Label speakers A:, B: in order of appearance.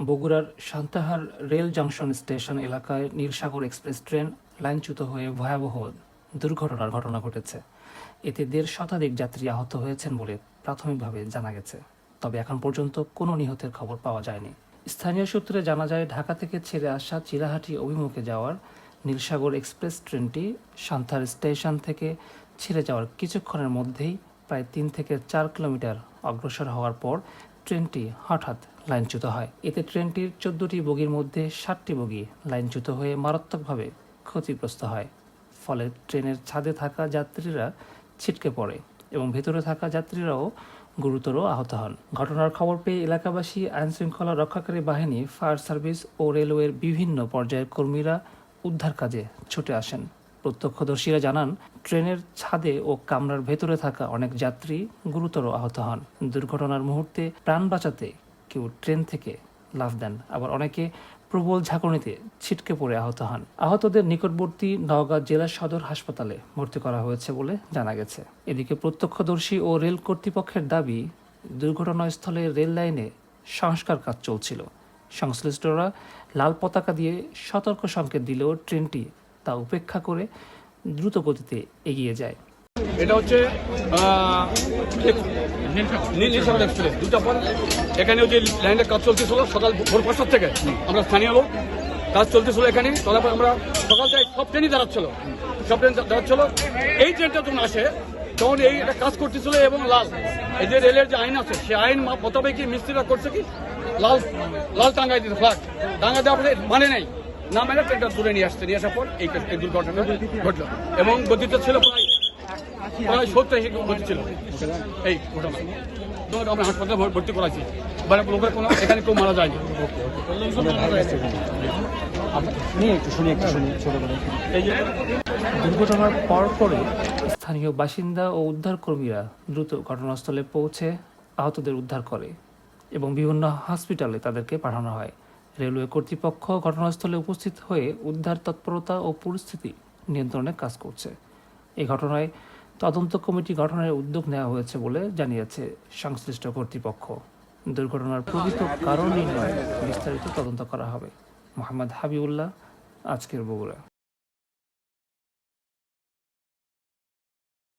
A: বগুড়ার Santahar rail junction station এলাকায় Nilsagar express train লাইনচ্যুত হয়ে ভয়াবহ দুর্ঘটনার ঘটনা ঘটেছে। এতে ১.৫ শতাধিক যাত্রী আহত হয়েছেন বলে প্রাথমিকভাবে জানা গেছে। তবে এখন পর্যন্ত কোনো নিহতের খবর পাওয়া যায়নি। স্থানীয় সূত্রে জানা যায়, ঢাকা থেকে ছেড়ে আসা চিলাহাটি অভিমুখে যাওয়ার নীলসাগর এক্সপ্রেস ট্রেনটি সান্তাহার স্টেশন থেকে ছেড়ে যাওয়ার কিছুক্ষণের মধ্যেই প্রায় ৩ থেকে ৪ কিলোমিটার অগ্রসর হওয়ার পর ট্রেনটি হঠাৎ লাইনচ্যুত হয়। এতে ট্রেনটির ১৪টি বগির মধ্যে ৭টি বগি লাইনচ্যুত হয়ে মারাত্মকভাবে ক্ষতিগ্রস্ত হয়। ফলে ট্রেনের ছাদে থাকা যাত্রীরা ছিটকে পড়ে এবং ভেতরে থাকা যাত্রীরাও গুরুতর আহত হন। ঘটনার খবর পেয়ে এলাকাবাসী, আইনশৃঙ্খলা রক্ষাকারী বাহিনী, ফায়ার সার্ভিস ও রেলওয়ের বিভিন্ন পর্যায়ের কর্মীরা উদ্ধার কাজে ছুটে আসেন। প্রত্যক্ষদর্শীরা জানান, ট্রেনের ছাদে ও কামরার ভেতরে থাকা অনেক যাত্রী গুরুতর আহত হন। দুর্ঘটনার মুহূর্তে প্রাণ বাঁচাতে কেউ ট্রেন থেকে লাফ দেন, আবার অনেকে প্রবল ঝাঁকুনিতে ছিটকে পড়ে আহত হন। আহতদের নিকটবর্তী নওগাঁ জেলা সদর হাসপাতালে ভর্তি করা হয়েছে বলে জানা গেছে। এদিকে প্রত্যক্ষদর্শী ও রেল কর্তৃপক্ষের দাবি, দুর্ঘটনাস্থলে রেল লাইনে সংস্কার কাজ চলছিল। সংশ্লিষ্টরা লাল পতাকা দিয়ে সতর্ক সংকেত দিলেও ট্রেনটি তা উপেক্ষা করে দ্রুত গতিতে এগিয়ে যায়।
B: এটা হচ্ছে নীলসাগর এক্সপ্রেস 2টা পর। এখানে যে লাইনের কাজ চলতেছিল সকাল ভোর ৫টার থেকে, আমরা স্থানীয় লোক, কাজ চলতেছিল এখানে। তারপর আমরা সকাল থেকে সব ট্রেনই দাঁড়াচ্ছিল, এই ট্রেনটা যখন আসে তখন এই একটা কাজ করতেছিল এবং লাল এই যে রেলের যে আইন আছে সেই আইন মোতাবেক মিস্ত্রিরা করছে কি লাল লাল টাঙ্গাই দিতে, ফ্ল্যাগ টাঙ্গা দেওয়া মানে নেই, না মানে ট্রেনটা দূরে নিয়ে আসার পর এই দুর্ঘটনা ঘটলো এবং গতিতে ছিল প্রায় 70 গতি ছিল এই ঘটনা। তো আমরা হাসপাতালে ভর্তি করাইছি, লোকের কোনো এখানে কেউ মারা যায়নি।
A: দুর্ঘটনার পরপরই স্থানীয় বাসিন্দা ও উদ্ধারকর্মীরা দ্রুত ঘটনাস্থলে পৌঁছে আহতদের উদ্ধার করে এবং বিভিন্ন হসপিটালে তাদেরকে পাঠানো হয়। রেলওয়ে কর্তৃপক্ষ ঘটনাস্থলে উপস্থিত হয়ে উদ্ধার তৎপরতা ও পরিস্থিতি নিয়ন্ত্রণে কাজ করছে। এই ঘটনায় তদন্ত কমিটি গঠনের উদ্যোগ নেওয়া হয়েছে বলে জানিয়েছে সংশ্লিষ্ট কর্তৃপক্ষ। দুর্ঘটনার প্রকৃত কারণ নির্ণয়ে বিস্তারিত তদন্ত করা হবে। মোহাম্মদ হাবিবুল্লাহ, আজকের বগুড়া।